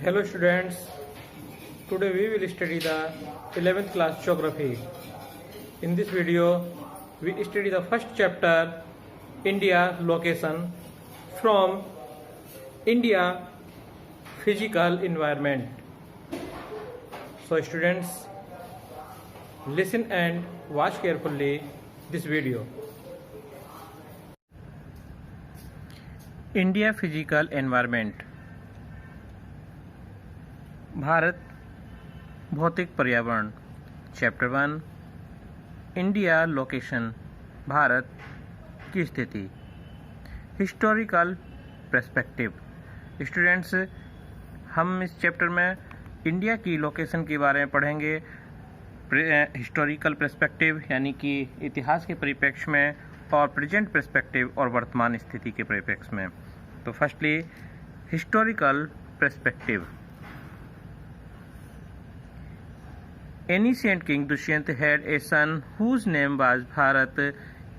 Hello students, today we will study the 11th class geography. In this video, we study the first chapter, India location, from India physical environment. So students, listen and watch carefully this video. India physical environment. Bharat भौतिक पर्यावरण। Chapter 1 India location, Bharat की स्थिति। Historical perspective. Students, हम इस chapter में India की location के बारे में पढ़ेंगे। हिस्टोरिकल पर्सपेक्टिव यानी कि इतिहास के परिप्रेक्ष्य में, और प्रेजेंट पर्सपेक्टिव और वर्तमान स्थिति के परिप्रेक्ष्य में। तो firstly historical perspective. Ancient king Dushyant had a son whose name was Bharat.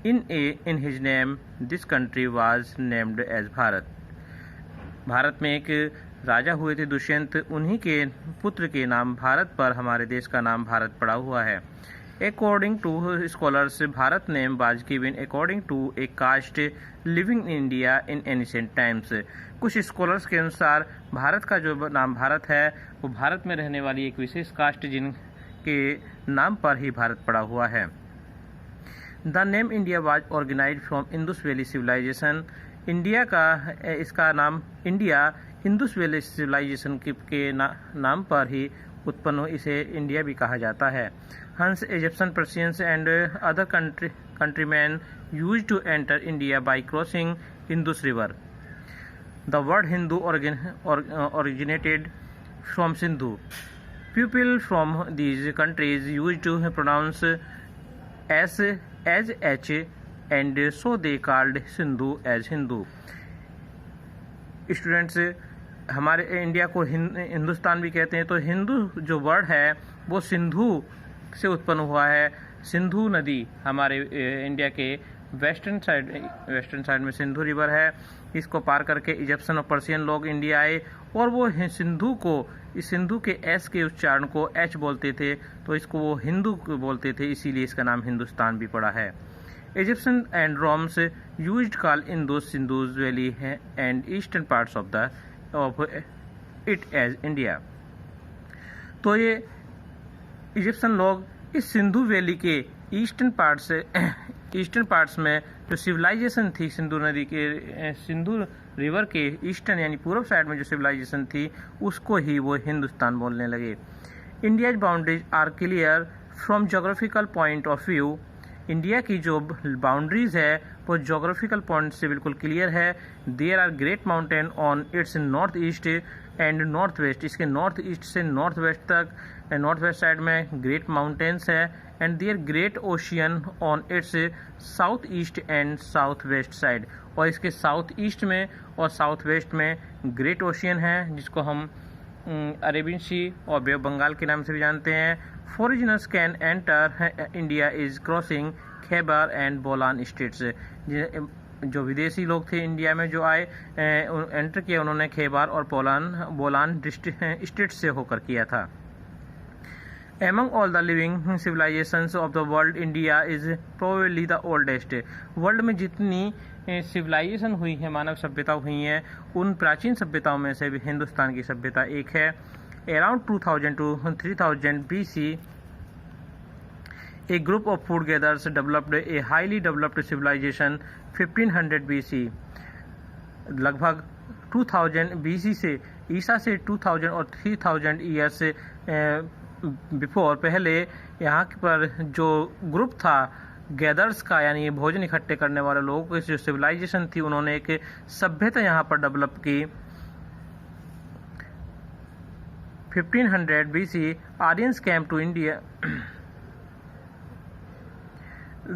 In his name, this country was named as Bharat. Bharat में एक राजा हुए थे दुष्यंत, उन्हीं के पुत्र के नाम भारत पर हमारे देश का नाम भारत पड़ा हुआ है। According to scholars, Bharat name was given according to a caste living in India in ancient times. कुछ स्कॉलर्स के अनुसार भारत का जो नाम भारत है वो भारत में रहने वाली एक विशेष कास्ट के नाम पर ही भारत पड़ा हुआ है। The name India was organize from Indus valley civilization. India का इसका नाम इंडिया इंडस वैली सिविलाइजेशन के नाम पर ही उत्पन्न, इसे इंडिया भी कहा जाता है। Huns Egyptian Persians and other countryman used to enter India by crossing Indus river. The word Hindu originated from Sindhu. People from these countries used to pronounce as H, and so they called Sindhu as Hindu. Students, हमारे India को हिंदुस्तान भी कहते हैं, तो हिंदू जो word है वो सिंधु से उत्पन्न हुआ है। सिंधु नदी हमारे इंडिया के वेस्टर्न साइड में सिंधु रिवर है। इसको पार करके इजिप्शियन और पर्शियन लोग इंडिया आए, और वो इस सिंधु के एस के उच्चारण को एच बोलते थे, तो इसको वो हिंदू बोलते थे, इसीलिए इसका नाम हिंदुस्तान भी पड़ा है। Egyptian and Romes used call Indus सिंधुज valley and eastern parts of it as India. तो ये इजिप्शियन लोग इस सिंधु वैली के ईस्टर्न पार्ट्स में जो सिविलाइजेशन थी, सिंधु रिवर के ईस्टर्न यानी पूर्व साइड में जो सिविलाइजेशन थी, उसको ही वो हिंदुस्तान बोलने लगे। India's boundaries are clear from geographical point of view. India की जो बाउंड्रीज है वो जोग्राफिकल पॉइंट से बिल्कुल क्लियर है। There are great mountain on its north east and north west. इसके नॉर्थ ईस्ट से नॉर्थ वेस्ट तक, नॉर्थ वेस्ट साइड में ग्रेट माउंटेन्स है। And there great ocean on its south east and south west side. और इसके south east में और south west में ग्रेट ओशियन है, जिसको हम अरेबियन सी और बे ऑफ बंगाल के नाम से भी जानते हैं। Foreigners can enter India is crossing Khyber and Bolan states. जो विदेशी लोग थे इंडिया में जो आए, एंटर किया उन्होंने खैबर और बोलान स्टेट से होकर किया था। Among all the living civilizations of the world, India is probably the oldest. World में जितनी सिविलाइजेशन हुई है, मानव सभ्यता हुई हैं, उन प्राचीन सभ्यताओं में से भी हिंदुस्तान की सभ्यता एक है। Around 2000 to 3000 BC, a group of food gatherers developed a highly developed civilization. 1500 BC, लगभग 2000 BC से, ईसा से 2000 और 3000 ईयर्स बिफोर, पहले यहाँ पर जो ग्रुप था गैदर्स का, यानी भोजन इकट्ठे करने वाले लोगों की जो सिविलाइजेशन थी, उन्होंने एक सभ्यता यहाँ पर डेवलप की। 1500 BC, Aryans came to India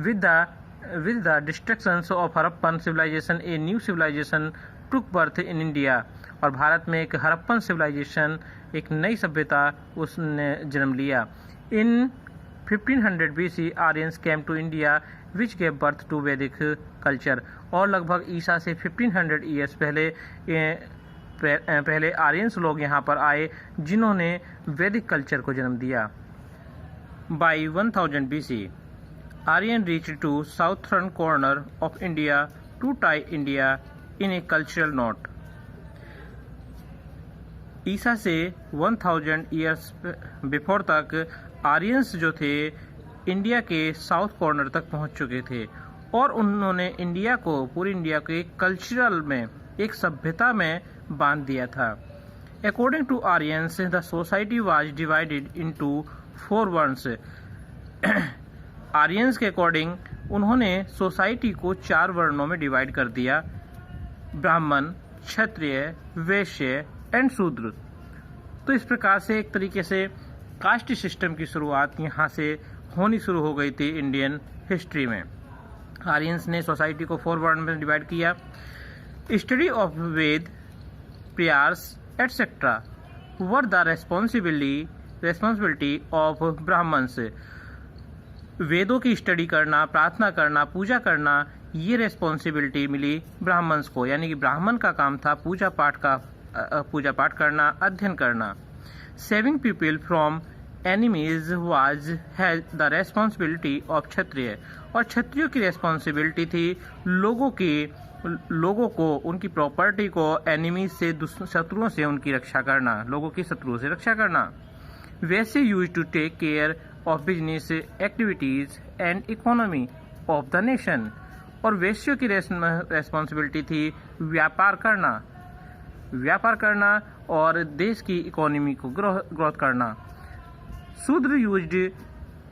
with the destruction of Harappan civilization, a new civilization took birth in India. और भारत में एक हड़प्पन सिविलाइजेशन, एक नई सभ्यता उसने जन्म लिया। In 1500 BC, Aryans came to India which gave birth to Vedic culture. और लगभग ईसा से 1500 ईयर्स पहले पहले आर्यंस लोग यहाँ पर आए जिन्होंने वैदिक कल्चर को जन्म दिया। By 1000 BC, Aryan reached to southern corner of India to tie India in a cultural knot. ईसा से 1000 ईयर्स बिफोर तक आर्यंस जो थे इंडिया के साउथ कॉर्नर तक पहुंच चुके थे और उन्होंने इंडिया को, पूरी इंडिया को एक कल्चरल में, एक सभ्यता में बांध दिया था। According to Aryans the society was divided into 4 varnas. Aryans के अकॉर्डिंग उन्होंने सोसाइटी को 4 वर्णों में डिवाइड कर दिया, ब्राह्मण, क्षत्रिय, वैश्य एंड शूद्र। तो इस प्रकार से एक तरीके से कास्ट सिस्टम की शुरुआत यहाँ से होनी शुरू हो गई थी इंडियन हिस्ट्री में। आर्यंस ने सोसाइटी को 4 वर्ण में डिवाइड किया। Study of Veda, prayers etcetera were the responsibility of Brahmans. वेदों की स्टडी करना, प्रार्थना करना, पूजा करना, ये रेस्पॉन्सिबिलिटी मिली ब्राह्मण्स को, यानी कि ब्राह्मण का काम था पूजा पाठ करना, अध्ययन करना। Saving people from enemies was has the responsibility of Kshatriya, और क्षत्रियों की रेस्पॉन्सिबिलिटी थी लोगों को, उनकी प्रॉपर्टी को एनिमीज से, शत्रुओं से उनकी रक्षा करना, लोगों की शत्रुओं से रक्षा करना। Vaishyas use to take care of business activities and economy of the nation, और वैश्यों की रेस्पॉन्सिबिलिटी थी व्यापार करना और देश की इकोनॉमी को ग्रोथ करना। Shudras used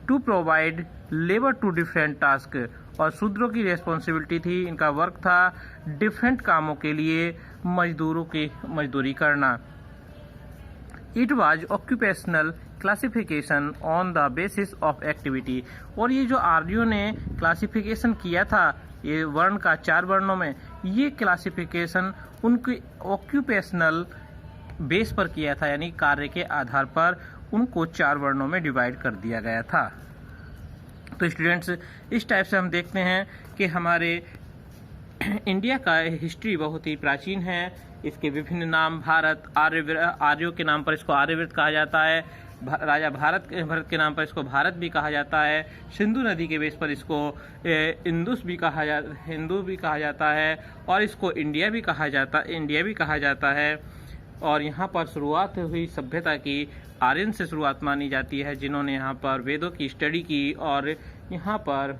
to provide labour to different task, और शूद्रों की रेस्पॉन्सिबिलिटी थी, इनका वर्क था डिफरेंट कामों के लिए मजदूरों की मजदूरी करना। It was occupational classification on the basis of activity, और ये जो आर्यों ने क्लासिफिकेशन किया था ये वर्ण का 4 वर्णों में, ये क्लासिफिकेशन उनकी ऑक्यूपेशनल बेस पर किया था, यानी कार्य के आधार पर उनको 4 वर्णों में डिवाइड कर दिया गया था। तो स्टूडेंट्स, इस टाइप से हम देखते हैं कि हमारे इंडिया का हिस्ट्री बहुत ही प्राचीन है। इसके विभिन्न नाम, भारत, आर्यों के नाम पर इसको आर्यव्रत कहा जाता है, राजा भरत के नाम पर इसको भारत भी कहा जाता है, सिंधु नदी के बेस पर इसको हिंदू भी कहा जाता है, और इसको इंडिया भी कहा जाता है। और यहाँ पर शुरुआत हुई सभ्यता की आर्यन से शुरुआत मानी जाती है, जिन्होंने यहाँ पर वेदों की स्टडी की और यहाँ पर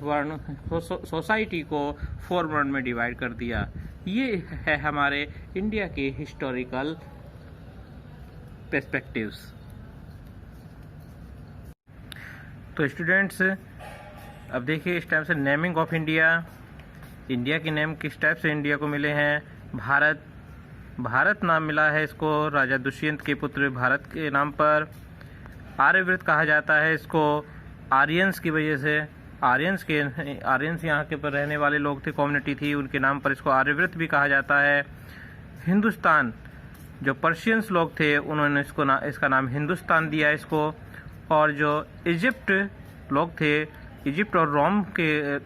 सोसाइटी को 4 वर्ण में डिवाइड कर दिया। ये है हमारे इंडिया के हिस्टोरिकल पर्सपेक्टिव्स। तो स्टूडेंट्स, अब देखिए इस टाइप से नेमिंग ऑफ इंडिया के नेम किस टाइप से इंडिया को मिले हैं। भारत नाम मिला है इसको राजा दुष्यंत के पुत्र भारत के नाम पर। आर्यव्रत कहा जाता है इसको आर्यंस की वजह से, आर्यंस यहाँ के पर रहने वाले लोग थे, कम्युनिटी थी, उनके नाम पर इसको आर्यव्रत भी कहा जाता है। हिंदुस्तान, जो पर्शियंस लोग थे उन्होंने इसका नाम हिंदुस्तान दिया इसको। और जो इजिप्ट लोग थे, इजिप्ट और रोम के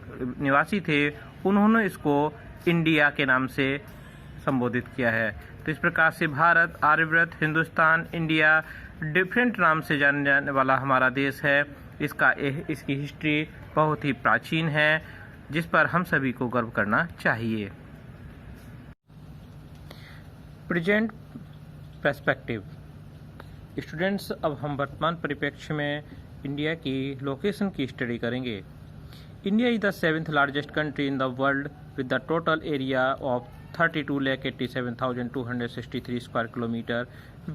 निवासी थे, उन्होंने इसको इंडिया के नाम से संबोधित किया है। तो इस प्रकार से भारत, आर्यव्रत, हिंदुस्तान, इंडिया डिफरेंट नाम से जाने जाने वाला हमारा देश है। इसकी हिस्ट्री बहुत ही प्राचीन है, जिस पर हम सभी को गर्व करना चाहिए। Present perspective. स्टूडेंट्स, अब हम वर्तमान परिप्रेक्ष्य में इंडिया की लोकेशन की स्टडी करेंगे। India is the 7th largest country in the world with the total area of 32,87,263 square kilometer,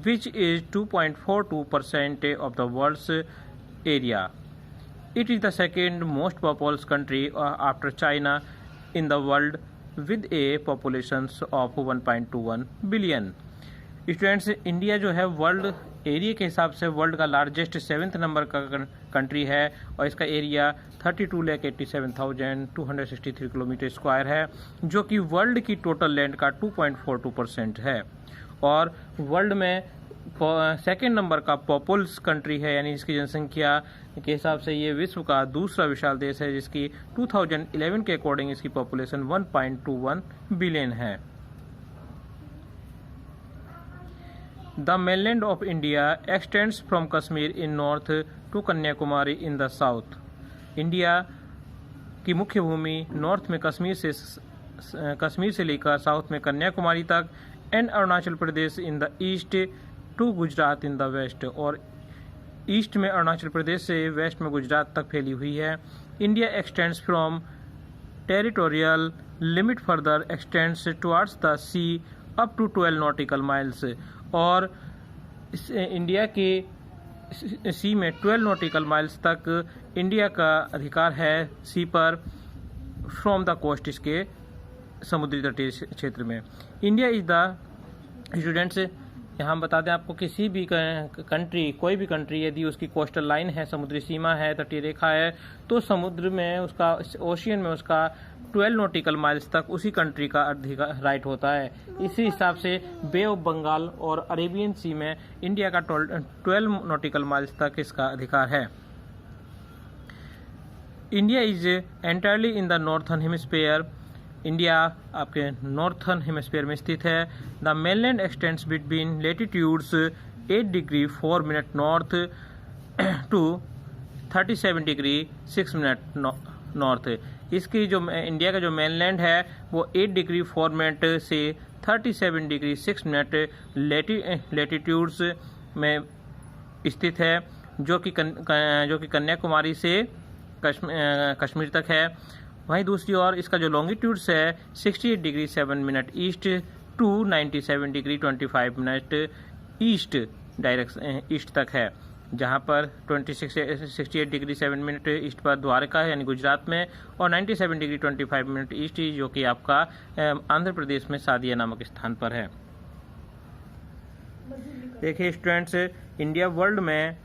which is 2.42% of the world's area. It is the second most populous country after China in the world with a population of 1.21 billion. Students, India जो है world area के हिसाब से world का largest 7th number का country है और इसका एरिया 32,87,263 किलोमीटर स्क्वायर है, जो कि वर्ल्ड की टोटल लैंड का 2.42% है। और वर्ल्ड में 2nd नंबर का पॉपुलस कंट्री है, यानी इसकी जनसंख्या के हिसाब से ये विश्व का दूसरा विशाल देश है, जिसकी 2011 के अकॉर्डिंग इसकी पॉपुलेशन 1.21 बिलियन है। The mainland of India extends from Kashmir in north to Kanyakumari in the south. India की मुख्य भूमि नॉर्थ में कश्मीर से लेकर साउथ में कन्याकुमारी तक, and Arunachal Pradesh in the east to Gujarat in the west, और ईस्ट में अरुणाचल प्रदेश से वेस्ट में गुजरात तक फैली हुई है। India extends from territorial limit further extends towards the sea up to 12 nautical miles, और इंडिया के सी में 12 नॉटिकल माइल्स तक इंडिया का अधिकार है सी पर, फ्रॉम द कोस्ट, इसके समुद्री तटीय क्षेत्र में। इंडिया इज द स्टूडेंट्स, यहाँ हम बता दें आपको, किसी भी कंट्री, कोई भी कंट्री यदि उसकी कोस्टल लाइन है, समुद्री सीमा है, तटीय रेखा है, तो समुद्र में उसका, ओशियन में उसका 12 नॉटिकल माइल्स तक उसी कंट्री का अधिकार राइट होता है। इसी हिसाब से बे ऑफ बंगाल और अरेबियन सी में इंडिया का 12 नॉटिकल माइल्स तक इसका अधिकार है। India is entirely in the northern hemisphere, India आपके नॉर्थर्न हेमिस्फीयर में स्थित है। The mainland extends between latitudes 8 degree 4 minute north to 37 degree 6 minute north. इसकी जो इंडिया का जो मेनलैंड है वो 8 डिग्री 4 मिनट से 37 डिग्री 6 मिनट लेटीट्यूड्स में स्थित है, जो कि कन्याकुमारी से कश्मीर तक है। वहीं दूसरी ओर इसका जो लॉन्गिट्यूड्स है 68 degree 7 minute east to 97 degree 25 minute east direction east तक है, जहां पर 68 डिग्री 7 मिनट ईस्ट पर द्वारका है यानी गुजरात में, और 97 डिग्री 25 मिनट ईस्ट जो कि आपका आंध्र प्रदेश में सादिया नामक स्थान पर है। देखिए स्टूडेंट्स, इंडिया वर्ल्ड में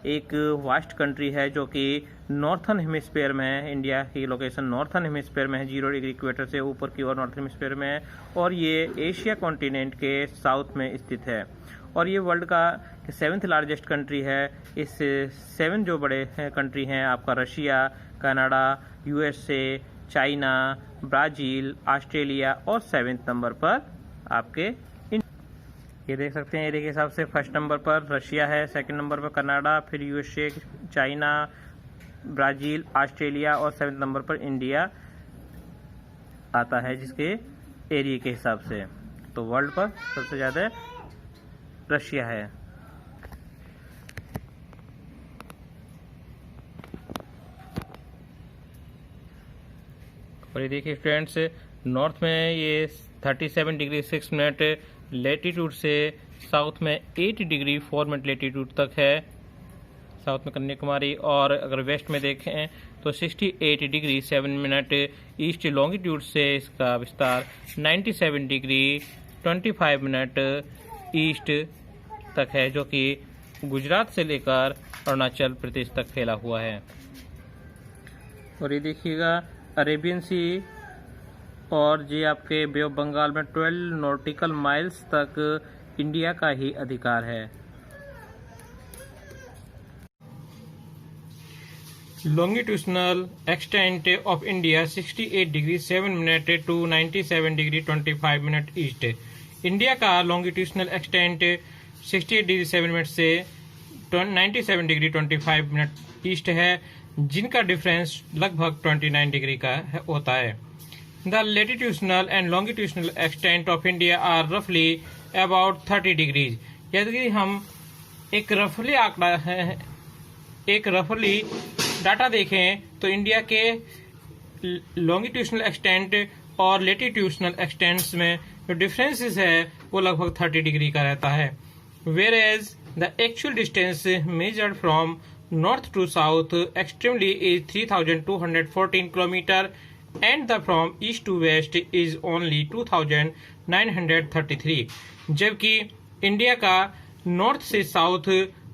एक वास्ट कंट्री है जो कि नॉर्थर्न हेमिस्फीयर में है। इंडिया की लोकेशन नॉर्थर्न हेमिस्फीयर में है, 0 डिग्री इक्वेटर से ऊपर की ओर नॉर्थर्न हेमिस्फीयर में है, और ये एशिया कॉन्टिनेंट के साउथ में स्थित है, और ये वर्ल्ड का 7th लार्जेस्ट कंट्री है। इस 7 जो बड़े कंट्री हैं आपका Russia, Canada, USA, China, Brazil, Australia, और 7th नंबर पर आपके ये देख सकते हैं। एरिया के हिसाब से फर्स्ट नंबर पर रशिया है, सेकंड नंबर पर कनाडा, फिर USA, चाइना, ब्राज़ील, ऑस्ट्रेलिया, और 7th नंबर पर इंडिया आता है जिसके एरिया के हिसाब से। तो वर्ल्ड पर सबसे ज़्यादा रशिया है। और ये देखिए स्टूडेंट्स, नॉर्थ में ये 37 डिग्री 6 मिनट लेटीट्यूड से साउथ में 8 डिग्री 4 मिनट लेटीट्यूड तक है, साउथ में कन्याकुमारी, और अगर वेस्ट में देखें तो 68 डिग्री 7 मिनट ईस्ट लॉन्गिट्यूड से इसका विस्तार 97 डिग्री 25 मिनट ईस्ट तक है, जो कि गुजरात से लेकर अरुणाचल प्रदेश तक फैला हुआ है। और ये देखिएगा अरेबियन सी और ये आपके बे ऑफ बंगाल में 12 नॉटिकल माइल्स तक इंडिया का ही अधिकार है। Longitudinal extent of India 68 degree 7 minute to 97 degree 25 minute east. India का लॉन्गिट्यूडनल एक्सटेंट 68 डिग्री 7 मिनट से 97 डिग्री 25 मिनट ईस्ट है, जिनका डिफरेंस लगभग 29 डिग्री का होता है। The latitudinal and longitudinal extent of India are roughly about 30 degrees। यदि हम एक रफली डाटा देखें तो इंडिया के लॉन्गिट्यूडनल एक्सटेंट और लेटीट्यूडनल एक्सटेंट्स में जो डिफरेंसेस है वो लगभग 30 डिग्री का रहता है। Whereas the actual distance measured from north to south extremely is 3,214 kilometer, and the from east to west is only 2,933। जबकि इंडिया का नॉर्थ से साउथ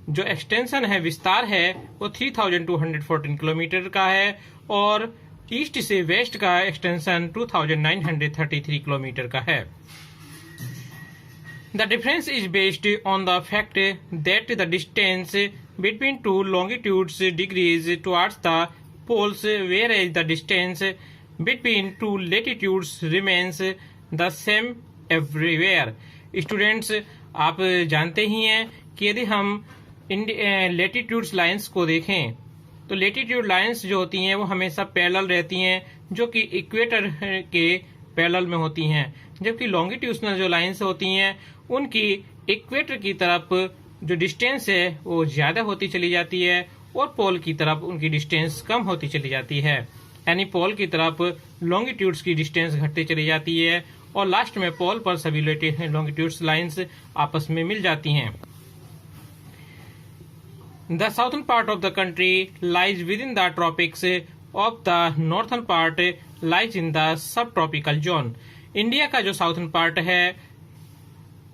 जो एक्सटेंशन है, विस्तार है, वो 3,214 किलोमीटर का है, और ईस्ट से वेस्ट का एक्सटेंशन 2,933 किलोमीटर का है। The difference is based on the fact that the distance between two longitudes degrees towards the poles, whereas the distance between two latitudes remains the same everywhere। Students, आप जानते ही हैं कि यदि हम latitudes lines को देखें तो लेटीट्यूड लाइंस जो होती हैं वो हमेशा पैरेलल रहती हैं, जो कि इक्वेटर के पैरेलल में होती हैं, जबकि लॉन्गिट्यूडनल जो लाइंस होती हैं उनकी इक्वेटर की तरफ जो डिस्टेंस है वो ज्यादा होती चली जाती है और पोल की तरफ उनकी डिस्टेंस कम होती चली जाती है। यानी पोल की तरफ लॉन्गिट्यूड्स की डिस्टेंस घटती चली जाती है और लास्ट में पोल पर सभी लॉन्गिट्यूड्स लाइंस आपस में मिल जाती हैं। The southern part of the country lies within the tropics of the northern part lies in the subtropical zone. India का जो साउथर्न पार्ट है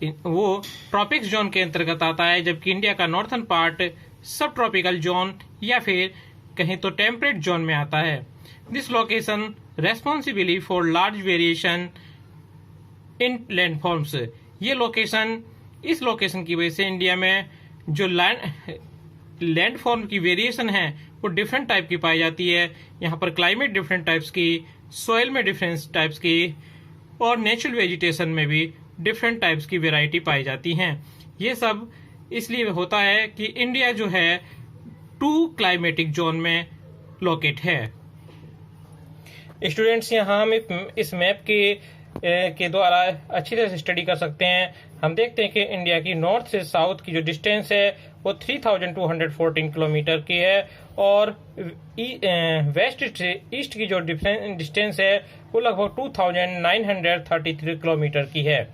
वो ट्रॉपिक्स जोन के अंतर्गत आता है, जबकि इंडिया का नॉर्थर्न पार्ट सब ट्रॉपिकल जोन या फिर कहीं तो टेम्परेट जोन में आता है। This location responsibly for large variation in landforms. ये लोकेशन, इस लोकेशन की वजह से इंडिया में जो लैंडफॉर्म की वेरिएशन है वो डिफरेंट टाइप की पाई जाती है। यहाँ पर क्लाइमेट डिफरेंट टाइप्स की, सॉइल में डिफरेंट टाइप्स की और नेचुरल वेजिटेशन में भी डिफरेंट टाइप्स की वेराइटी पाई जाती हैं। ये सब इसलिए होता है कि इंडिया जो है 2 क्लाइमेटिक जोन में लोकेट है। स्टूडेंट्स, यहाँ हम इस मैप के द्वारा अच्छी तरह से स्टडी कर सकते हैं। हम देखते हैं कि इंडिया की नॉर्थ से साउथ की जो डिस्टेंस है वो 3214 किलोमीटर की है और वेस्ट से ईस्ट की जो डिस्टेंस है वो लगभग 2933 किलोमीटर की है।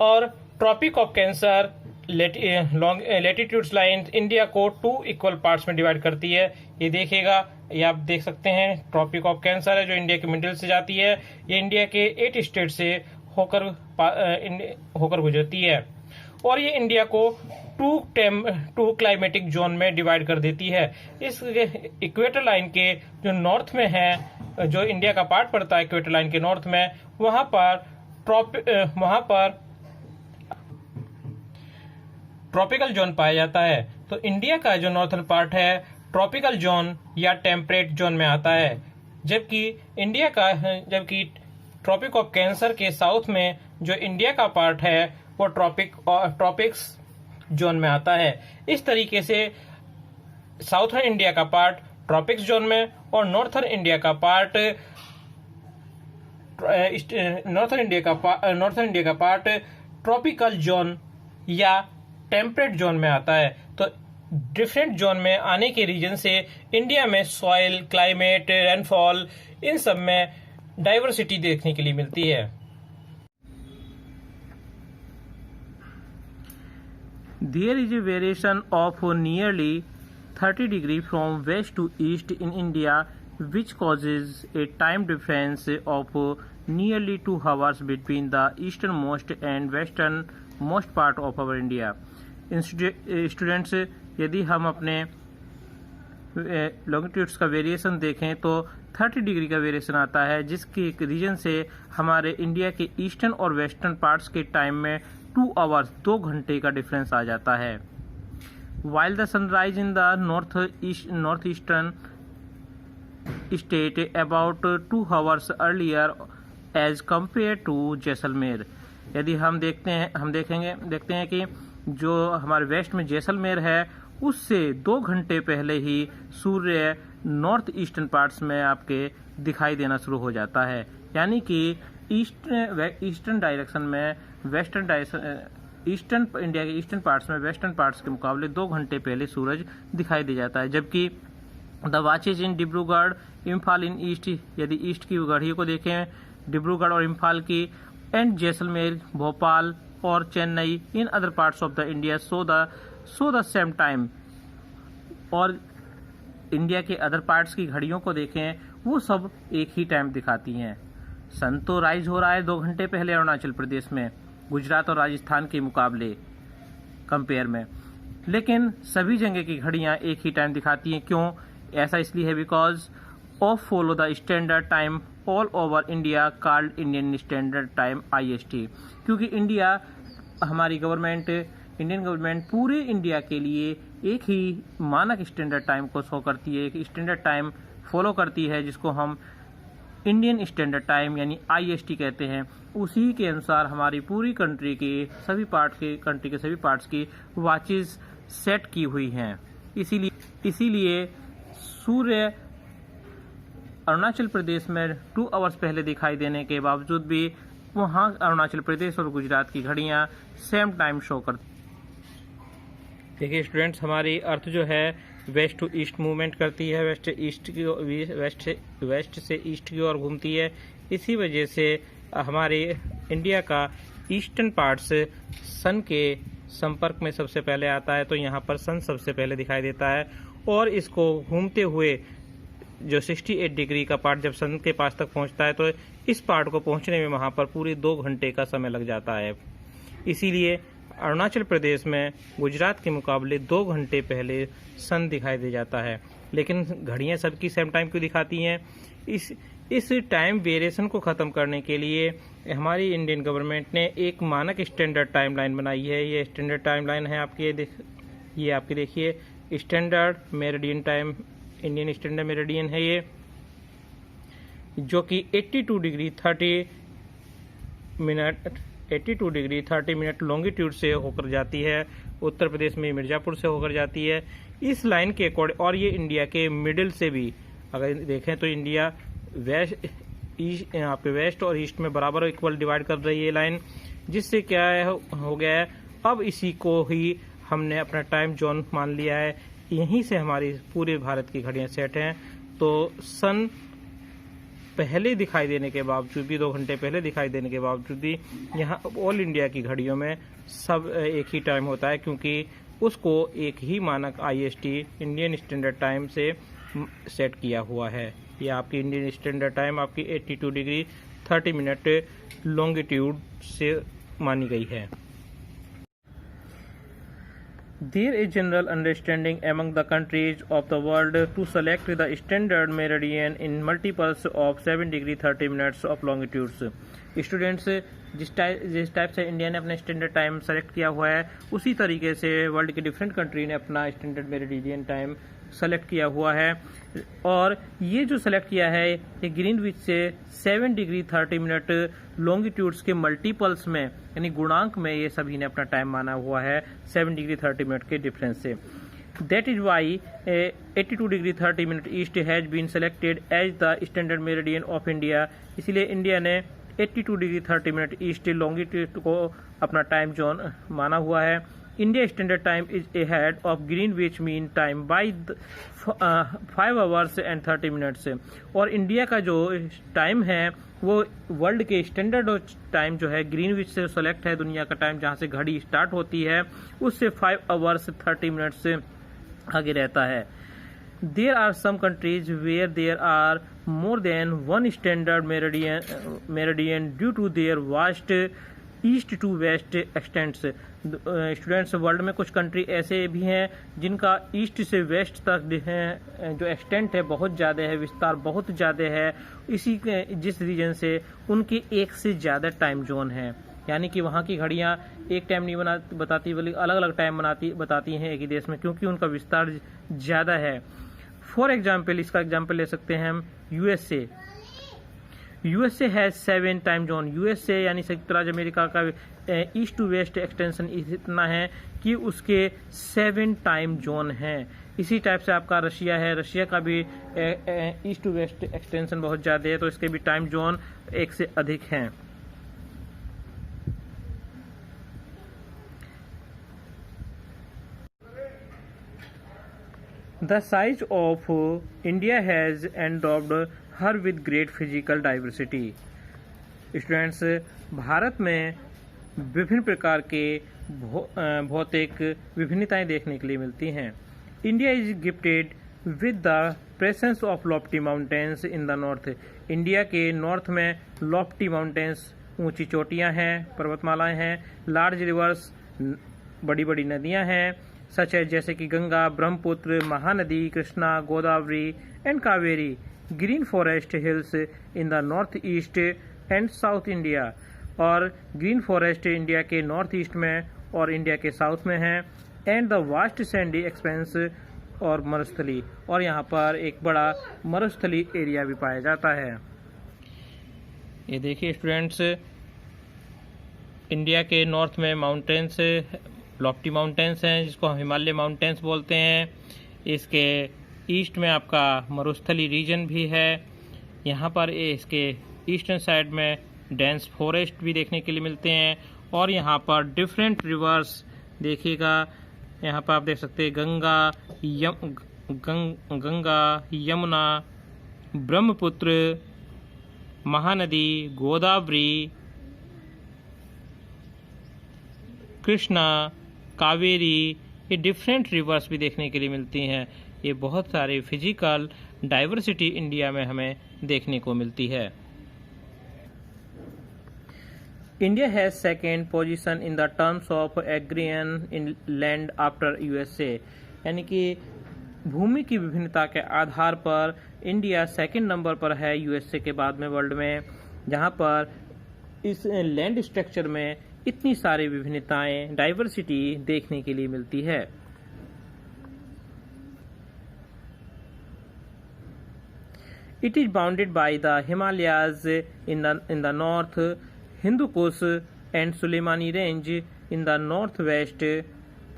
और tropic of cancer latitudes line India को 2 इक्वल पार्ट्स में डिवाइड करती है। ये देखिएगा, ये आप देख सकते हैं ट्रॉपिक ऑफ कैंसर है जो इंडिया के मिडिल से जाती है। ये इंडिया के 8 स्टेट से होकर गुजरती है और ये इंडिया को 2 क्लाइमेटिक जोन में डिवाइड कर देती है। इस इक्वेटर लाइन के जो नॉर्थ में है, जो इंडिया का पार्ट पड़ता है इक्वेटर लाइन के नॉर्थ में, वहां पर ट्रॉपिकल जोन पाया जाता है। तो इंडिया का जो नॉर्थर्न पार्ट है ट्रॉपिकल जोन या टेम्परेट जोन में आता है, जबकि ट्रॉपिक ऑफ कैंसर के साउथ में जो इंडिया का पार्ट है वो ट्रॉपिक्स जोन में आता है। इस तरीके से साउथर्न इंडिया का पार्ट ट्रॉपिक्स जोन में और नॉर्थर्न इंडिया का पार्ट ट्रॉपिकल जोन या टेम्परेट जोन में आता है। तो डिफरेंट जोन में आने के रीजन से इंडिया में सॉइल, क्लाइमेट, रेनफॉल, इन सब में डाइवर्सिटी देखने के लिए मिलती है। There is a variation of nearly 30 degrees from west to east in India, which causes a time difference of nearly 2 hours between the easternmost and westernmost part of our India. Students, यदि हम अपने longitudes का variation देखें तो 30 degree का variation आता है, जिसके रीजन से हमारे इंडिया के ईस्टर्न और वेस्टर्न पार्ट्स के टाइम में 2 आवर्स 2 घंटे का डिफरेंस आ जाता है। While the sunrise in the north eastern state about 2 hours earlier as compare to Jaisalmer. यदि हम देखते हैं कि जो हमारे वेस्ट में जैसलमेर है उससे 2 घंटे पहले ही सूर्य नॉर्थ ईस्टर्न पार्ट्स में आपके दिखाई देना शुरू हो जाता है। यानी कि ईस्टर्न डायरेक्शन में ईस्टर्न इंडिया के ईस्टर्न पार्ट्स में वेस्टर्न पार्ट्स के मुकाबले 2 घंटे पहले सूरज दिखाई दे जाता है। जबकि the watches in Dibrugarh, Imphal in east, यदि ईस्ट की घड़ियों को देखें डिब्रूगढ़ और इम्फाल की, एंड जैसलमेर, भोपाल और Chennai in other parts of the India so the same time. और इंडिया के अदर पार्ट्स की घड़ियों को देखें वो सब एक ही टाइम दिखाती हैं। सन तो राइज हो रहा है 2 घंटे पहले अरुणाचल प्रदेश में, गुजरात और राजस्थान के मुकाबले कंपेयर में, लेकिन सभी जगह की घड़ियां एक ही टाइम दिखाती हैं। क्यों? ऐसा इसलिए है because of follow the standard time all over India called Indian standard time IST। क्योंकि इंडियन गवर्नमेंट पूरे इंडिया के लिए एक ही मानक स्टैंडर्ड टाइम को शो करती है, एक स्टैंडर्ड टाइम फॉलो करती है, जिसको हम इंडियन स्टैंडर्ड टाइम यानी IST कहते हैं, उसी के अनुसार हमारी पूरी कंट्री के सभी पार्ट्स की वॉचेस सेट की हुई हैं। इसीलिए सूर्य अरुणाचल प्रदेश में 2 आवर्स पहले दिखाई देने के बावजूद भी वहाँ अरुणाचल प्रदेश और गुजरात की घड़ियाँ सेम टाइम शो करती। देखिए स्टूडेंट्स, हमारी अर्थ जो है वेस्ट टू ईस्ट मूवमेंट करती है, वेस्ट से ईस्ट की ओर घूमती है। इसी वजह से हमारे इंडिया का ईस्टर्न पार्ट्स सन के संपर्क में सबसे पहले आता है, तो यहाँ पर सन सबसे पहले दिखाई देता है। और इसको घूमते हुए जो 68 डिग्री का पार्ट जब सन के पास तक पहुँचता है, तो इस पार्ट को पहुँचने में वहाँ पर पूरे 2 घंटे का समय लग जाता है। इसीलिए अरुणाचल प्रदेश में गुजरात के मुकाबले 2 घंटे पहले सन दिखाई दे जाता है। लेकिन घड़ियां सबकी सेम टाइम क्यों दिखाती हैं? इस टाइम वेरिएशन को ख़त्म करने के लिए हमारी इंडियन गवर्नमेंट ने एक मानक स्टैंडर्ड टाइमलाइन बनाई है। ये स्टैंडर्ड टाइमलाइन है ये आपकी देखिए standard meridian time, Indian standard meridian है ये, जो कि 82 डिग्री 30 मिनट लॉन्गिट्यूड से होकर जाती है। उत्तर प्रदेश में मिर्जापुर से होकर जाती है। इस लाइन के अकॉर्डिंग, और ये इंडिया के मिडिल से भी अगर देखें तो इंडिया यहाँ पे वेस्ट और ईस्ट में बराबर इक्वल डिवाइड कर रही है लाइन, जिससे क्या हो गया है, अब इसी को ही हमने अपना टाइम जोन मान लिया है। यहीं से हमारी पूरे भारत की घड़ियां सेट हैं। तो सन पहले दिखाई देने के बावजूद भी, 2 घंटे पहले दिखाई देने के बावजूद भी, यहाँ ऑल इंडिया की घड़ियों में सब एक ही टाइम होता है, क्योंकि उसको एक ही मानक IST इंडियन स्टैंडर्ड टाइम से सेट किया हुआ है। ये आपकी इंडियन स्टैंडर्ड टाइम आपकी 82 डिग्री 30 मिनट लॉन्गिट्यूड से मानी गई है। There is general understanding among the countries of the world to select the standard meridian in multiples of 7 degree 30 minutes of longitudes. Students, जिस टाइप से इंडिया ने अपना standard time select किया हुआ है, उसी तरीके से वर्ल्ड के डिफरेंट कंट्री ने अपना स्टैंडर्ड मेरिडियन टाइम सेलेक्ट किया हुआ है। और ये जो सेलेक्ट किया है, ये ग्रीनविच से 7 डिग्री 30 मिनट लॉन्गिट्यूड्स के मल्टीपल्स में यानी गुणांक में ये सभी ने अपना टाइम माना हुआ है 7 डिग्री 30 मिनट के डिफरेंस से। That is why 82 degree 30 minute east has been selected as the standard meridian of India. इसीलिए इंडिया ने 82 डिग्री 30 मिनट ईस्ट लॉन्गिट्यूड को अपना टाइम जोन माना हुआ है। India standard time is ahead of Greenwich mean time by 5 hours and 30 minutes. और India का जो टाइम है वो वर्ल्ड के स्टैंडर्ड टाइम जो है ग्रीनविच से सेलेक्ट है, दुनिया का टाइम जहाँ से घड़ी स्टार्ट होती है उससे 5 आवर्स 30 मिनट्स आगे रहता है। There are some countries where there are more than one standard meridian due to their vast east to west extents. Students, world में कुछ कंट्री ऐसे भी हैं जिनका ईस्ट से वेस्ट तक जो एक्सटेंट है बहुत ज़्यादा है, विस्तार बहुत ज़्यादा है। जिस रीजन से उनके एक से ज़्यादा टाइम जोन है, यानी कि वहाँ की घड़ियाँ एक टाइम नहीं बताती बल्कि अलग अलग टाइम बताती हैं एक ही देश में, क्योंकि उनका विस्तार ज़्यादा है। फॉर एग्जाम्पल, इसका एग्जाम्पल ले सकते हैं हम USA has 7 time zone. USA यानी संयुक्त राज्य अमेरिका का ईस्ट टू वेस्ट एक्सटेंशन इतना है कि उसके 7 टाइम जोन हैं। इसी टाइप से आपका रशिया है, रशिया का भी ईस्ट टू वेस्ट एक्सटेंशन बहुत ज़्यादा है, तो इसके भी टाइम जोन एक से अधिक हैं। The size of India has endowed her with great physical diversity. Students, Bharat में विभिन्न प्रकार के भौतिक विभिन्नताएं देखने के लिए मिलती हैं। India is gifted with the presence of Lofty mountains in the north. India के नॉर्थ में लॉफ्टी माउंटेन्स, ऊंची चोटियां हैं, पर्वतमालाएं हैं, लार्ज रिवर्स, बड़ी बड़ी नदियां हैं, सच है जैसे कि Ganga, Brahmaputra, Mahanadi, Krishna, Godavari and Kaveri. Green forest hills in the north east and south India. और ग्रीन फॉरेस्ट इंडिया के नॉर्थ ईस्ट में और इंडिया के साउथ में है। And the vast Sandy expense और मरुस्थली, और यहाँ पर एक बड़ा मरुस्थली एरिया भी पाया जाता है। ये देखिए स्टूडेंट्स, इंडिया के नॉर्थ में माउंटेन्स, लॉफ्टी माउंटेन्स हैं जिसको हम हिमालय माउंटेन्स बोलते हैं। इसके ईस्ट में आपका मरुस्थली रीजन भी है। यहाँ पर इसके ईस्टर्न साइड में डेंस फॉरेस्ट भी देखने के लिए मिलते हैं। और यहाँ पर डिफरेंट रिवर्स देखिएगा, यहाँ पर आप देख सकते हैं गंगा, यमुना, ब्रह्मपुत्र, महानदी, गोदावरी, कृष्णा, कावेरी, ये डिफरेंट रिवर्स भी देखने के लिए मिलती हैं। ये बहुत सारे फिजिकल डाइवर्सिटी इंडिया में हमें देखने को मिलती है। India has second position in the terms of agrarian land after USA, यानी कि भूमि की विभिन्नता के आधार पर इंडिया सेकंड नंबर पर है यूएसए के बाद में वर्ल्ड में, जहां पर इस लैंड स्ट्रक्चर में इतनी सारी विभिन्नताएं, डाइवर्सिटी देखने के लिए मिलती है। It is bounded by the Himalayas in the north, Hindu Kush and Suleimani Range in the northwest,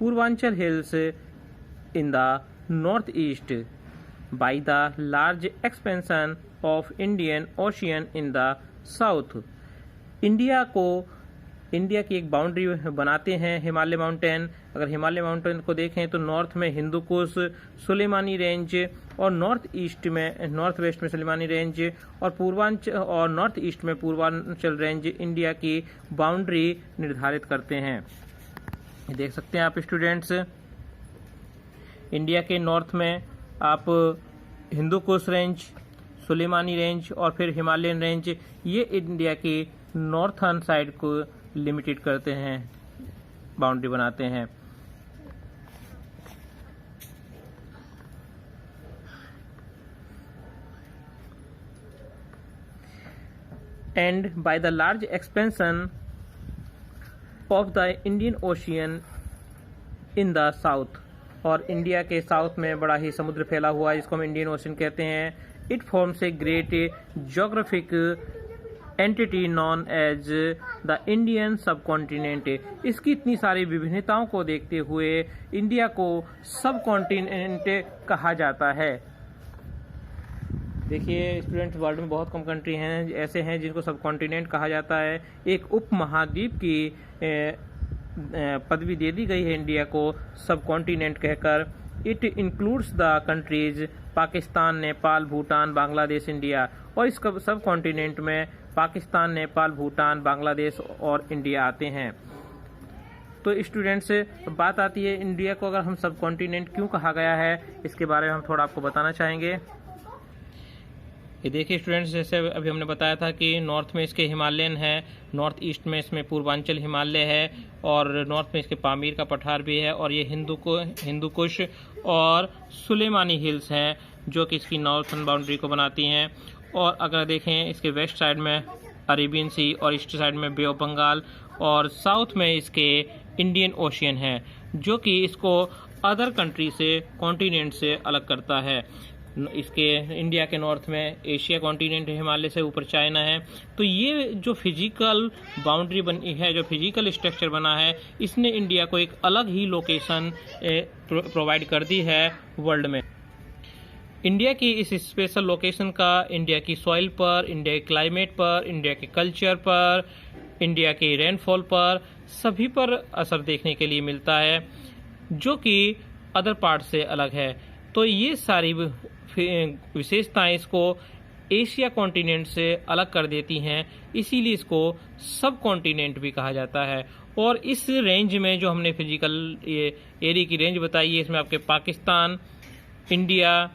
Purvanchal Hills in the northeast, by the large expansion of Indian Ocean in the south. India की एक boundary बनाते हैं Himalaya mountain. अगर Himalaya mountain को देखें तो north में Hindu Kush, Sulemani range, और नॉर्थ वेस्ट में सुलेमानी रेंज, और पूर्वांचल और नॉर्थ ईस्ट में पूर्वांचल रेंज इंडिया की बाउंड्री निर्धारित करते हैं। देख सकते हैं आप स्टूडेंट्स, इंडिया के नॉर्थ में आप हिंदू कुश रेंज, सुलेमानी रेंज और फिर हिमालयन रेंज, ये इंडिया की नॉर्थर्न साइड को लिमिटेड करते हैं, बाउंड्री बनाते हैं। And by the large expansion of the Indian ocean in the south, और इंडिया के साउथ में बड़ा ही समुद्र फैला हुआ है जिसको हम इंडियन ओशन कहते हैं। It forms a great geographic entity known as the Indian subcontinent. इसकी इतनी सारी विभिन्नताओं को देखते हुए इंडिया को सब कॉन्टिनेंट कहा जाता है। देखिए स्टूडेंट्स, वर्ल्ड में बहुत कम कंट्री हैं ऐसे हैं जिनको सब कॉन्टिनेंट कहा जाता है। एक उप महाद्वीप की पदवी दे दी गई है इंडिया को सब कॉन्टिनेंट कहकर। It includes the countries Pakistan, Nepal, Bhutan, Bangladesh, India, और इस सब कॉन्टिनेंट में पाकिस्तान, नेपाल, भूटान, बांग्लादेश और इंडिया आते हैं। तो स्टूडेंट्स, बात आती है इंडिया को अगर हम सब कॉन्टिनेंट क्यों कहा गया है, इसके बारे में हम थोड़ा आपको बताना चाहेंगे। ये देखिए स्टूडेंट्स, जैसे अभी हमने बताया था कि नॉर्थ में इसके हिमालयन है, नॉर्थ ईस्ट में इसमें पूर्वांचल हिमालय है, और नॉर्थ में इसके पामीर का पठार भी है, और ये हिंदू कुश और सुलेमानी हिल्स हैं जो कि इसकी नॉर्थर्न बाउंड्री को बनाती हैं। और अगर देखें इसके वेस्ट साइड में अरेबियन सी और ईस्ट साइड में बे ऑफ बंगाल, और साउथ में इसके इंडियन ओशियन है जो कि इसको अदर कंट्री से, कॉन्टिनेंट से अलग करता है। इसके इंडिया के नॉर्थ में एशिया कॉन्टिनेंट है, हिमालय से ऊपर चाइना है। तो ये जो फिजिकल बाउंड्री बनी है, जो फिजिकल स्ट्रक्चर बना है, इसने इंडिया को एक अलग ही लोकेशन प्रोवाइड कर दी है वर्ल्ड में। इंडिया की इस स्पेशल लोकेशन का इंडिया की सॉइल पर, इंडिया के क्लाइमेट पर, इंडिया के कल्चर पर, इंडिया के रेनफॉल पर, सभी पर असर देखने के लिए मिलता है जो कि अदर पार्ट से अलग है। तो ये सारी विशेषताएं इसको एशिया कॉन्टिनेंट से अलग कर देती हैं, इसीलिए इसको सब कॉन्टिनेंट भी कहा जाता है। और इस रेंज में जो हमने फिजिकल ये एरिया की रेंज बताई है, इसमें आपके पाकिस्तान, इंडिया,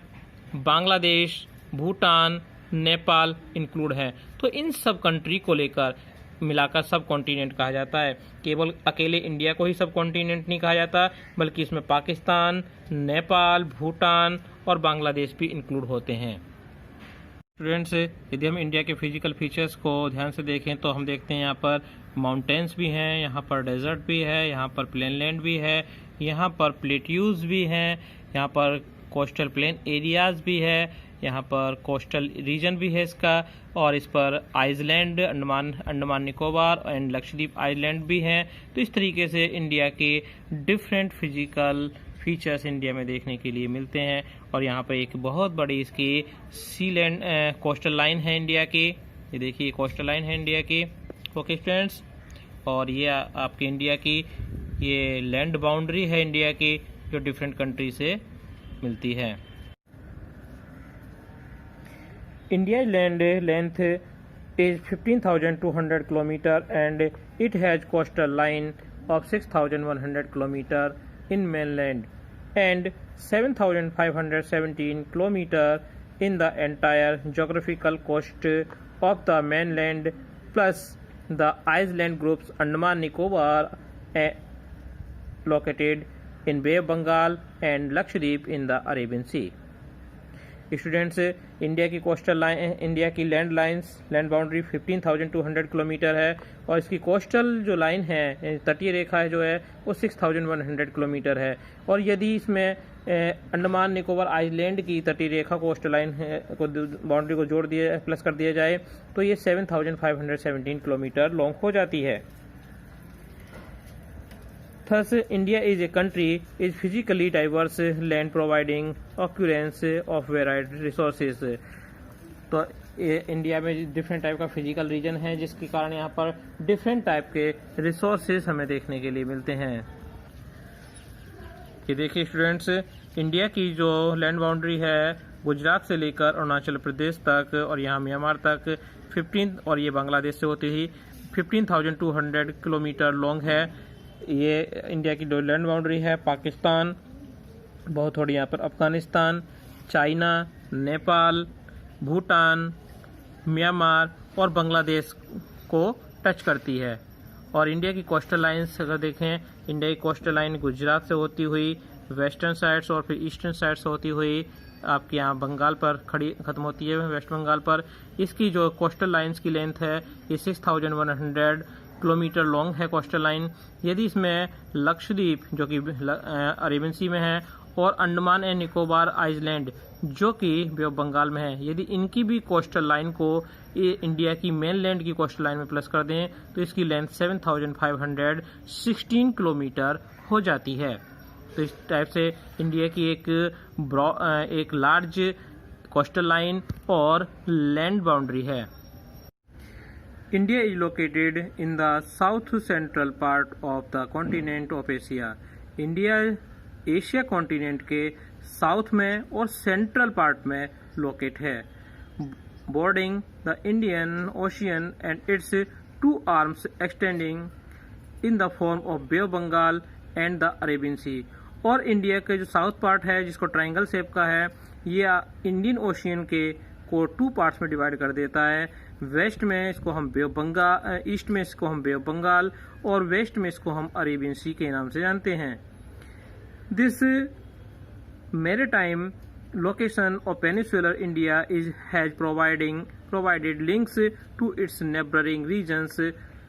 बांग्लादेश, भूटान, नेपाल इंक्लूड हैं। तो इन सब कंट्री को लेकर मिलाकर सब कॉन्टिनेंट कहा जाता है। केवल अकेले इंडिया को ही सब कॉन्टिनेंट नहीं कहा जाता, बल्कि इसमें पाकिस्तान, नेपाल, भूटान और बांग्लादेश भी इंक्लूड होते हैं। स्टूडेंट्स, यदि हम इंडिया के फिजिकल फीचर्स को ध्यान से देखें तो हम देखते हैं यहाँ पर माउंटेन्स भी हैं, यहाँ पर डेजर्ट भी है, यहाँ पर प्लेनलैंड भी है, यहाँ पर प्लेट्यूज भी हैं, यहाँ पर कोस्टल प्लेन एरियाज भी है, यहाँ पर कोस्टल रीजन भी है इसका, और इस पर island, Andaman Nicobar and Lakshadweep island भी हैं। तो इस तरीके से इंडिया के डिफरेंट फिजिकल फीचर्स इंडिया में देखने के लिए मिलते हैं। और यहाँ पर एक बहुत बड़ी इसकी सी लैंड कोस्टल लाइन है इंडिया की। ये देखिए कोस्टल लाइन है इंडिया की। ओके स्टूडेंट्स, और ये आपके इंडिया की ये लैंड बाउंड्री है इंडिया की, जो डिफरेंट कंट्री से मिलती है। India land length is 15,200 kilometer and it has coastal line of 6,100 kilometer in mainland and 7,517 kilometer in the entire geographical coast of the mainland plus the island groups Andaman Nicobar located in Bay of Bengal and Lakshadweep in the Arabian Sea। Students, India की coastal line, India की land boundary 15,200 kilometre है और इसकी coastal जो line है, तटीय रेखा है जो है वो 6,100 किलोमीटर है। और यदि इसमें अंडमान निकोबार आइलैंड की तटीय रेखा कोस्टल लाइन है को बाउंड्री को जोड़ दिए प्लस कर दिया जाए तो ये 7,517 किलोमीटर लॉन्ग हो जाती है। Thus, India is a country is physically diverse land providing occurrence of varied resources। तो इंडिया में डिफरेंट टाइप का फिजिकल रीजन है जिसके कारण यहाँ पर डिफरेंट टाइप के रिसोर्सेज हमें देखने के लिए मिलते हैं। ये देखिए स्टूडेंट्स, इंडिया की जो लैंड बाउंड्री है गुजरात से लेकर अरुणाचल प्रदेश तक और यहाँ म्यांमार तक 15 और ये बांग्लादेश से होती ही 15,200 किलोमीटर लॉन्ग है। ये इंडिया की जो लैंड बाउंड्री है पाकिस्तान, बहुत थोड़ी यहाँ पर अफगानिस्तान, चाइना, नेपाल, भूटान, म्यांमार और बांग्लादेश को टच करती है। और इंडिया की कोस्टल लाइन्स अगर देखें, इंडिया की कोस्टल लाइन गुजरात से होती हुई वेस्टर्न साइड्स और फिर ईस्टर्न साइड से होती हुई आपके यहाँ बंगाल पर खत्म होती है, वेस्ट बंगाल पर। इसकी जो कोस्टल लाइन्स की लेंथ है ये 6,100 किलोमीटर लॉन्ग है कोस्टल लाइन। यदि इसमें लक्षद्वीप जो कि अरेबियन सी में है और अंडमान एंड निकोबार आइलैंड जो कि बे ऑफ बंगाल में है, यदि इनकी भी कोस्टल लाइन को इंडिया की मेनलैंड की कोस्टल लाइन में प्लस कर दें तो इसकी लेंथ 7,516 किलोमीटर हो जाती है। तो इस टाइप से इंडिया की एक लार्ज कोस्टल लाइन और लैंड बाउंड्री है। India is located in the south central part of the continent of Asia। India Asia continent के साउथ में और सेंट्रल पार्ट में लोकेट है, bordering the Indian Ocean and its two arms extending in the form of Bay of Bengal and the Arabian Sea. और India के जो south part है जिसको ट्रायंगल शेप का है, ये इंडियन ओशियन के को 2 पार्ट्स में डिवाइड कर देता है। वेस्ट में इसको हम बे ऑफ बंगाल, ईस्ट में इसको हम बे ऑफ बंगाल और वेस्ट में इसको हम अरेबियन सी के नाम से जानते हैं। This maritime location of peninsular India has provided links to its neighbouring regions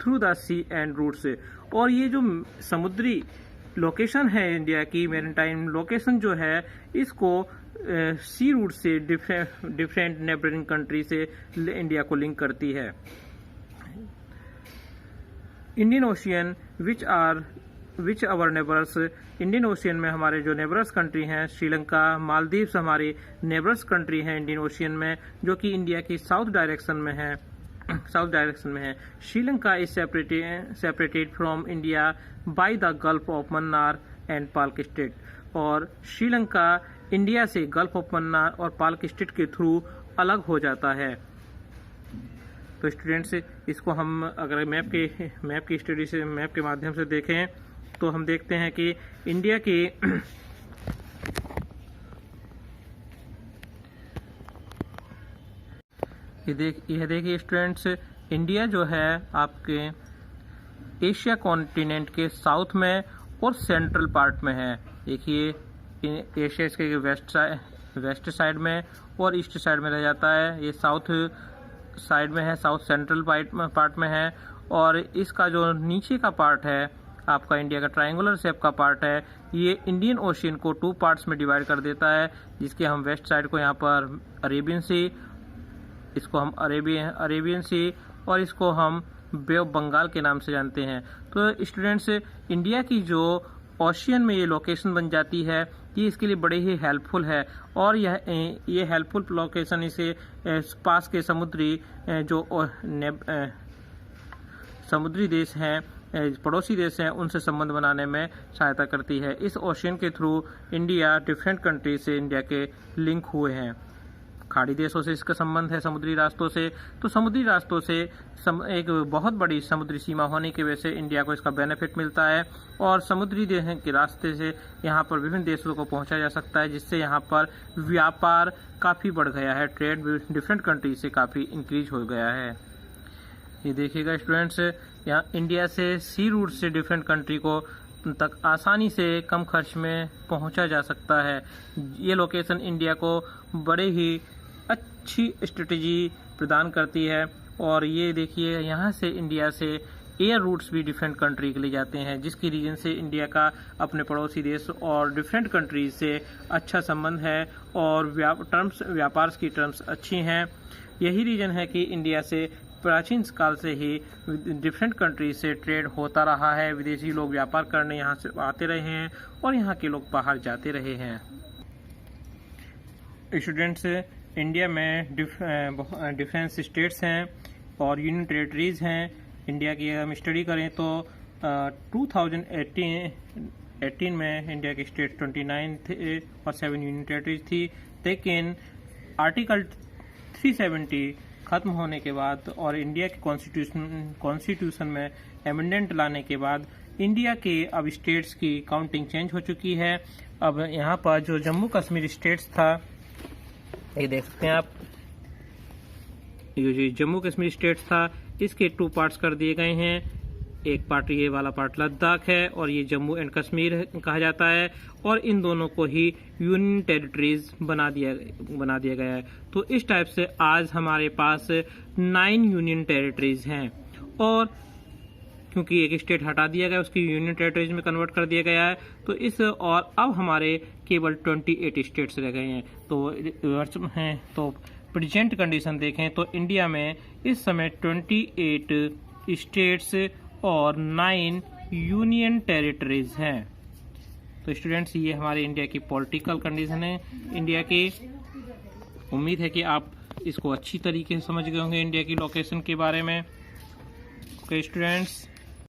through the sea and routes. और ये जो समुद्री लोकेशन है इंडिया की, मैरीटाइम लोकेशन जो है, इसको सी रूट से डिफरेंट नेबरिंग कंट्री से इंडिया को लिंक करती है। Indian ocean which our neighbours, Indian ocean में हमारे जो नेबरस कंट्री हैं, श्रीलंका, मालदीव्स हमारी नेबरस कंट्री हैं इंडियन ओशियन में, जो कि इंडिया की साउथ डायरेक्शन में है। Sri Lanka is separated from India by the gulf of Mannar and Palk strait. और श्रीलंका इंडिया से गल्फ ऑफ मन्नार और पाल्क स्टेट के थ्रू अलग हो जाता है। तो स्टूडेंट्स, इसको हम अगर मैप की स्टडी से, मैप के माध्यम से देखें तो हम देखते हैं कि इंडिया की यह देखिए स्टूडेंट्स, इंडिया जो है आपके एशिया कॉन्टिनेंट के साउथ में और सेंट्रल पार्ट में है। देखिए एशिया इसके वेस्ट साइड में और ईस्ट साइड में रह जाता है, ये साउथ साइड में है, साउथ सेंट्रल पार्ट में है। और इसका जो नीचे का पार्ट है आपका इंडिया का ट्रायंगुलर शेप का पार्ट है, ये इंडियन ओशियन को 2 पार्ट्स में डिवाइड कर देता है, जिसके हम वेस्ट साइड को यहाँ पर अरेबियन सी, इसको हम अरेबियन सी और इसको हम बे ऑफ बंगाल के नाम से जानते हैं। तो स्टूडेंट्स, इंडिया की जो ओशियन में ये लोकेशन बन जाती है, ये इसके लिए बड़े ही हेल्पफुल है और ये हेल्पफुल लोकेशन इसे पास के समुद्री देश हैं, पड़ोसी देश हैं, उनसे संबंध बनाने में सहायता करती है। इस ओशियन के थ्रू इंडिया डिफरेंट कंट्री से इंडिया के लिंक हुए हैं। खाड़ी देशों से इसका संबंध है, समुद्री रास्तों से। तो समुद्री रास्तों से एक बहुत बड़ी समुद्री सीमा होने की वजह से इंडिया को इसका बेनिफिट मिलता है और समुद्री देश के रास्ते से यहाँ पर विभिन्न देशों को पहुँचा जा सकता है, जिससे यहाँ पर व्यापार काफ़ी बढ़ गया है, ट्रेड डिफरेंट कंट्री से काफ़ी इंक्रीज हो गया है। ये देखिएगा स्टूडेंट्स, यहाँ इंडिया से सी रूट से डिफरेंट कंट्री को तक आसानी से कम खर्च में पहुंचा जा सकता है। ये लोकेशन इंडिया को बड़े ही अच्छी स्ट्रेटजी प्रदान करती है और ये देखिए यहाँ से इंडिया से एयर रूट्स भी डिफरेंट कंट्री के लिए जाते हैं, जिसकी रीजन से इंडिया का अपने पड़ोसी देश और डिफरेंट कंट्रीज से अच्छा संबंध है और व्यापार की टर्म्स अच्छी हैं। यही रीजन है कि इंडिया से प्राचीन काल से ही डिफरेंट कंट्री से ट्रेड होता रहा है, विदेशी लोग व्यापार करने यहाँ से आते रहे हैं और यहाँ के लोग बाहर जाते रहे हैं। स्टूडेंट्स, इंडिया में डिफरेंट स्टेट्स हैं और यूनियन टेरिटरीज हैं। इंडिया की हम स्टडी करें तो 2018 में इंडिया के स्टेट 29 थे और 7 यूनियन टेरिटरीज थी, लेकिन आर्टिकल 370 खत्म होने के बाद और इंडिया के कॉन्स्टिट्यूशन में अमेंडमेंट लाने के बाद इंडिया के अब स्टेट्स की काउंटिंग चेंज हो चुकी है। अब यहाँ पर जो जम्मू कश्मीर स्टेट्स था, ये देख सकते हैं आप, ये जो जम्मू कश्मीर स्टेट्स था इसके 2 पार्ट्स कर दिए गए हैं। एक पार्ट, ये वाला पार्ट लद्दाख है और ये जम्मू एंड कश्मीर कहा जाता है और इन दोनों को ही यूनियन टेरिटरीज बना दिया गया है। तो इस टाइप से आज हमारे पास 9 यूनियन टेरिटरीज हैं और क्योंकि एक स्टेट हटा दिया गया, उसकी यूनियन टेरिटरीज में कन्वर्ट कर दिया गया है, तो अब हमारे केवल 28 स्टेट्स रह गए हैं। तो प्रेजेंट कंडीशन देखें तो इंडिया में इस समय 28 स्टेट्स और 9 यूनियन टेरिटरीज हैं। तो स्टूडेंट्स, ये हमारे इंडिया की पॉलिटिकल कंडीशन है इंडिया की। उम्मीद है कि आप इसको अच्छी तरीके से समझ गए होंगे इंडिया की लोकेशन के बारे में। Okay students.